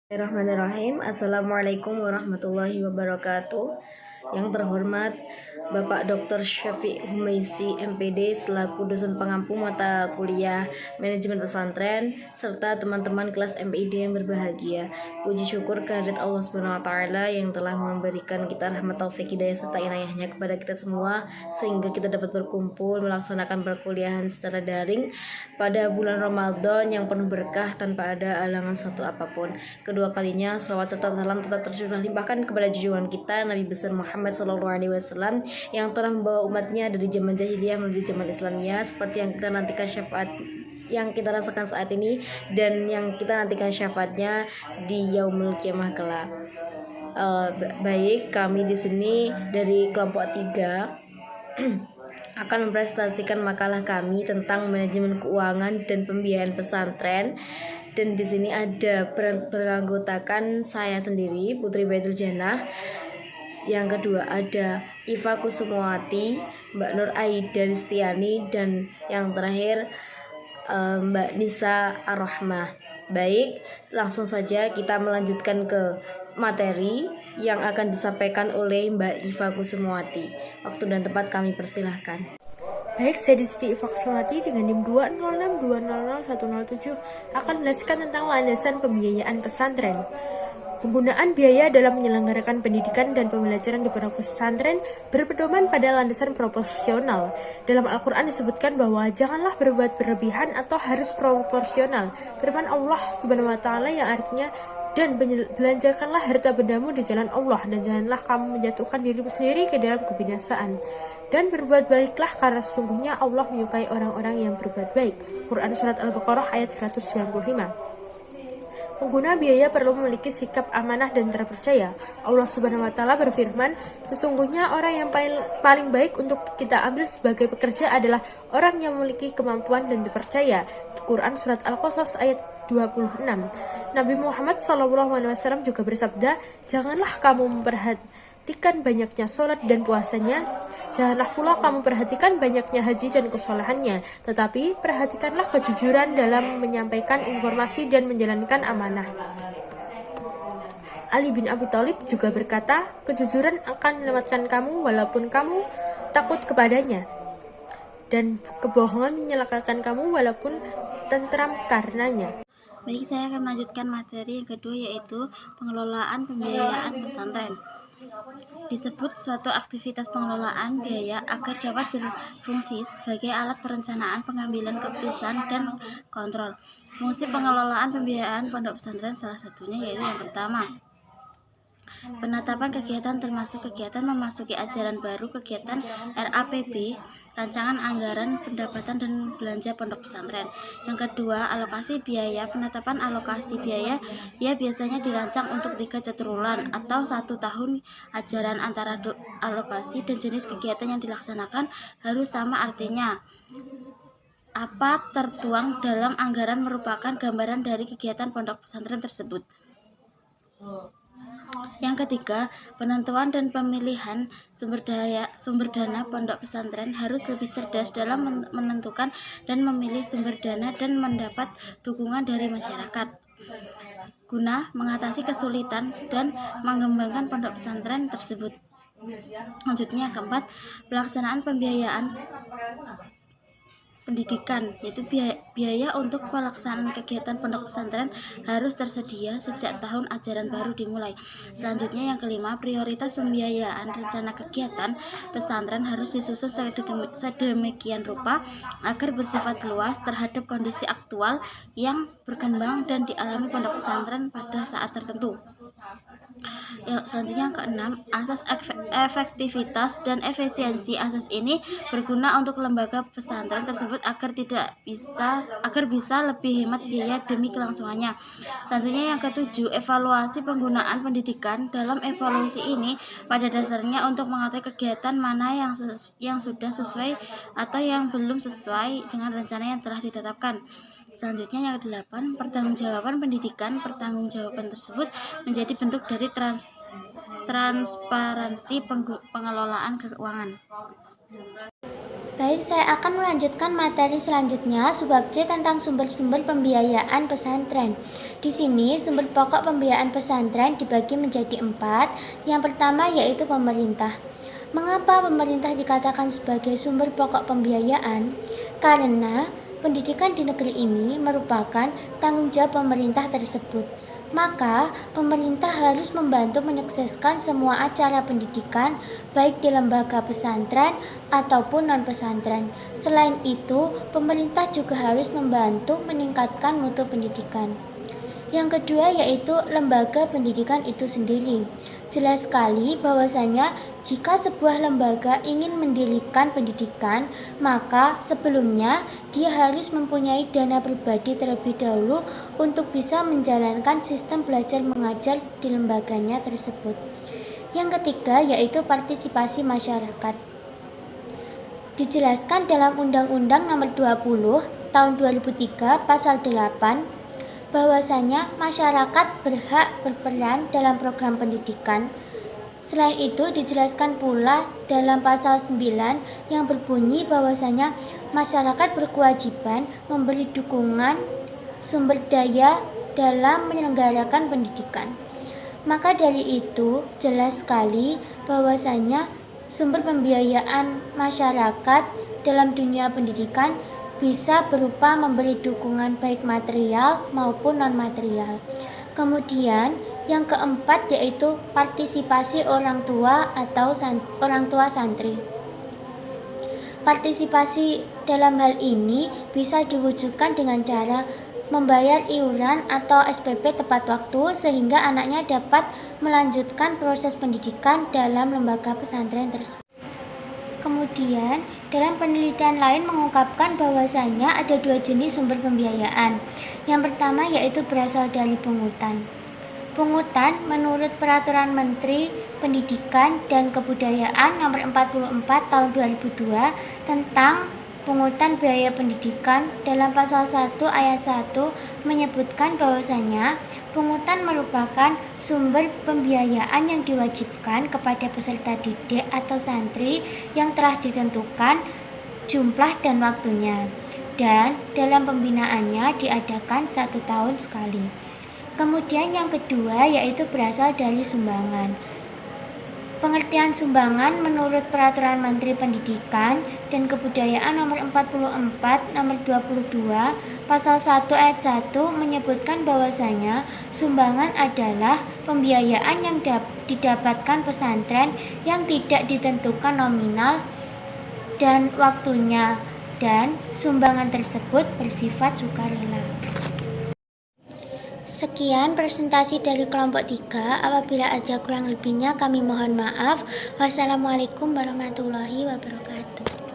Bismillahirrahmanirrahim. Assalamualaikum warahmatullahi wabarakatuh. Yang terhormat Bapak Dr. Syafiq Humaisi MPD selaku dosen pengampu mata kuliah manajemen pesantren serta teman-teman kelas MPD yang berbahagia. Puji syukur kehadirat Allah Subhanahu wa taala yang telah memberikan kita rahmat taufik hidayah serta inayahnya kepada kita semua sehingga kita dapat berkumpul melaksanakan perkuliahan secara daring pada bulan Ramadan yang penuh berkah tanpa ada halangan suatu apapun. Kedua kalinya selawat serta salam tetap tercurah limpahkan kepada junjungan kita Nabi besar Muhammad SAW yang telah membawa umatnya dari zaman jahiliyah menuju zaman Islamiyah, seperti yang kita nantikan syafaat yang kita rasakan saat ini dan yang kita nantikan syafaatnya di yaumul kiamah kelak. Baik, kami di sini dari kelompok 3 akan mempresentasikan makalah kami tentang manajemen keuangan dan pembiayaan pesantren. Dan di sini ada beranggotakan saya sendiri, Putri Baitul Jannah. Yang kedua ada Iva Kusumawati, Mbak Nur Aida Listiani, dan yang terakhir Mbak Nisa Ar-Rahmah. Baik, langsung saja kita melanjutkan ke materi yang akan disampaikan oleh Mbak Iva Kusumawati. Waktu dan tempat kami persilahkan. Baik, saya di sini Iva Kusumawati dengan NIM 206200107 akan menjelaskan tentang landasan pembiayaan pesantren. Penggunaan biaya dalam menyelenggarakan pendidikan dan pembelajaran di pondok pesantren berpedoman pada landasan proporsional. Dalam Al-Quran disebutkan bahwa janganlah berbuat berlebihan atau harus proporsional. Firman Allah Subhanahu wa taala yang artinya, dan belanjakanlah harta bendamu di jalan Allah, dan janganlah kamu menjatuhkan dirimu sendiri ke dalam kebinasaan. Dan berbuat baiklah, karena sesungguhnya Allah menyukai orang-orang yang berbuat baik. Quran Surat Al-Baqarah ayat 195. Pengguna biaya perlu memiliki sikap amanah dan terpercaya. Allah Subhanahu wa taala berfirman, sesungguhnya orang yang paling baik untuk kita ambil sebagai pekerja adalah orang yang memiliki kemampuan dan terpercaya. Quran Surat Al-Qasas ayat 26. Nabi Muhammad SAW juga bersabda, janganlah kamu memperhatikan banyaknya sholat dan puasanya, janganlah pula kamu perhatikan banyaknya haji dan kesolehannya, tetapi perhatikanlah kejujuran dalam menyampaikan informasi dan menjalankan amanah. Ali bin Abi Thalib juga berkata, kejujuran akan menyelamatkan kamu walaupun kamu takut kepadanya, dan kebohongan menyelakakan kamu walaupun tentram karenanya. Baik, saya akan melanjutkan materi yang kedua, yaitu pengelolaan pembiayaan pesantren. Disebut suatu aktivitas pengelolaan biaya agar dapat berfungsi sebagai alat perencanaan, pengambilan keputusan, dan kontrol. Fungsi pengelolaan pembiayaan pondok pesantren salah satunya yaitu yang pertama, penetapan kegiatan termasuk kegiatan memasuki ajaran baru, kegiatan RAPB, rancangan anggaran, pendapatan dan belanja pondok pesantren. Yang kedua, alokasi biaya. Penetapan alokasi biaya biasanya dirancang untuk 3 cetrulan atau 1 tahun ajaran. Antara alokasi dan jenis kegiatan yang dilaksanakan harus sama, artinya apa tertuang dalam anggaran merupakan gambaran dari kegiatan pondok pesantren tersebut. Yang ketiga, penentuan dan pemilihan sumber dana pondok pesantren harus lebih cerdas dalam menentukan dan memilih sumber dana dan mendapat dukungan dari masyarakat guna mengatasi kesulitan dan mengembangkan pondok pesantren tersebut. Selanjutnya, keempat, pelaksanaan pembiayaan pendidikan, yaitu biaya untuk pelaksanaan kegiatan pondok pesantren harus tersedia sejak tahun ajaran baru dimulai. Selanjutnya, yang kelima, prioritas pembiayaan rencana kegiatan pesantren harus disusun sedemikian rupa agar bersifat luas terhadap kondisi aktual yang berkembang dan dialami pondok pesantren pada saat tertentu. Selanjutnya, yang keenam, asas efektivitas dan efisiensi. Asas ini berguna untuk lembaga pesantren tersebut agar bisa lebih hemat biaya demi kelangsungannya. Selanjutnya, yang ketujuh, evaluasi penggunaan pendidikan. Dalam evaluasi ini pada dasarnya untuk mengetahui kegiatan mana yang sudah sesuai atau yang belum sesuai dengan rencana yang telah ditetapkan. Selanjutnya, yang kedelapan, pertanggungjawaban pendidikan. Pertanggungjawaban tersebut menjadi bentuk dari transparansi pengelolaan keuangan. Baik, saya akan melanjutkan materi selanjutnya, subbab C tentang sumber-sumber pembiayaan pesantren. Di sini, sumber pokok pembiayaan pesantren dibagi menjadi 4. Yang pertama yaitu pemerintah. Mengapa pemerintah dikatakan sebagai sumber pokok pembiayaan? Karena pendidikan di negeri ini merupakan tanggung jawab pemerintah tersebut. Maka, pemerintah harus membantu menyukseskan semua acara pendidikan, baik di lembaga pesantren ataupun non-pesantren. Selain itu, pemerintah juga harus membantu meningkatkan mutu pendidikan. Yang kedua yaitu lembaga pendidikan itu sendiri. Jelas sekali bahwasanya jika sebuah lembaga ingin mendirikan pendidikan, maka sebelumnya dia harus mempunyai dana pribadi terlebih dahulu untuk bisa menjalankan sistem belajar mengajar di lembaganya tersebut. Yang ketiga yaitu partisipasi masyarakat. Dijelaskan dalam Undang-Undang Nomor 20 Tahun 2003 Pasal 8 bahwasanya masyarakat berhak berperan dalam program pendidikan. Selain itu dijelaskan pula dalam pasal 9 yang berbunyi bahwasanya masyarakat berkewajiban memberi dukungan sumber daya dalam menyelenggarakan pendidikan. Maka dari itu jelas sekali bahwasanya sumber pembiayaan masyarakat dalam dunia pendidikan bisa berupa memberi dukungan baik material maupun non-material. Kemudian yang keempat yaitu partisipasi orang tua atau orang tua santri. Partisipasi dalam hal ini bisa diwujudkan dengan cara membayar iuran atau SPP tepat waktu sehingga anaknya dapat melanjutkan proses pendidikan dalam lembaga pesantren tersebut. Kemudian, dalam penelitian lain mengungkapkan bahwasanya ada 2 jenis sumber pembiayaan. Yang pertama yaitu berasal dari pungutan. Pungutan menurut Peraturan Menteri Pendidikan dan Kebudayaan Nomor 44 Tahun 2002 tentang pungutan biaya pendidikan dalam pasal 1 ayat 1 menyebutkan bahwasanya pungutan merupakan sumber pembiayaan yang diwajibkan kepada peserta didik atau santri yang telah ditentukan jumlah dan waktunya, dan dalam pembinaannya diadakan 1 tahun sekali. Kemudian yang kedua yaitu berasal dari sumbangan. Pengertian sumbangan menurut Peraturan Menteri Pendidikan dan Kebudayaan Nomor 44 Nomor 22 Pasal 1 ayat 1 menyebutkan bahwasanya sumbangan adalah pembiayaan yang didapatkan pesantren yang tidak ditentukan nominal dan waktunya, dan sumbangan tersebut bersifat sukarela. Sekian presentasi dari kelompok 3. Apabila ada kurang lebihnya kami mohon maaf. Wassalamualaikum warahmatullahi wabarakatuh.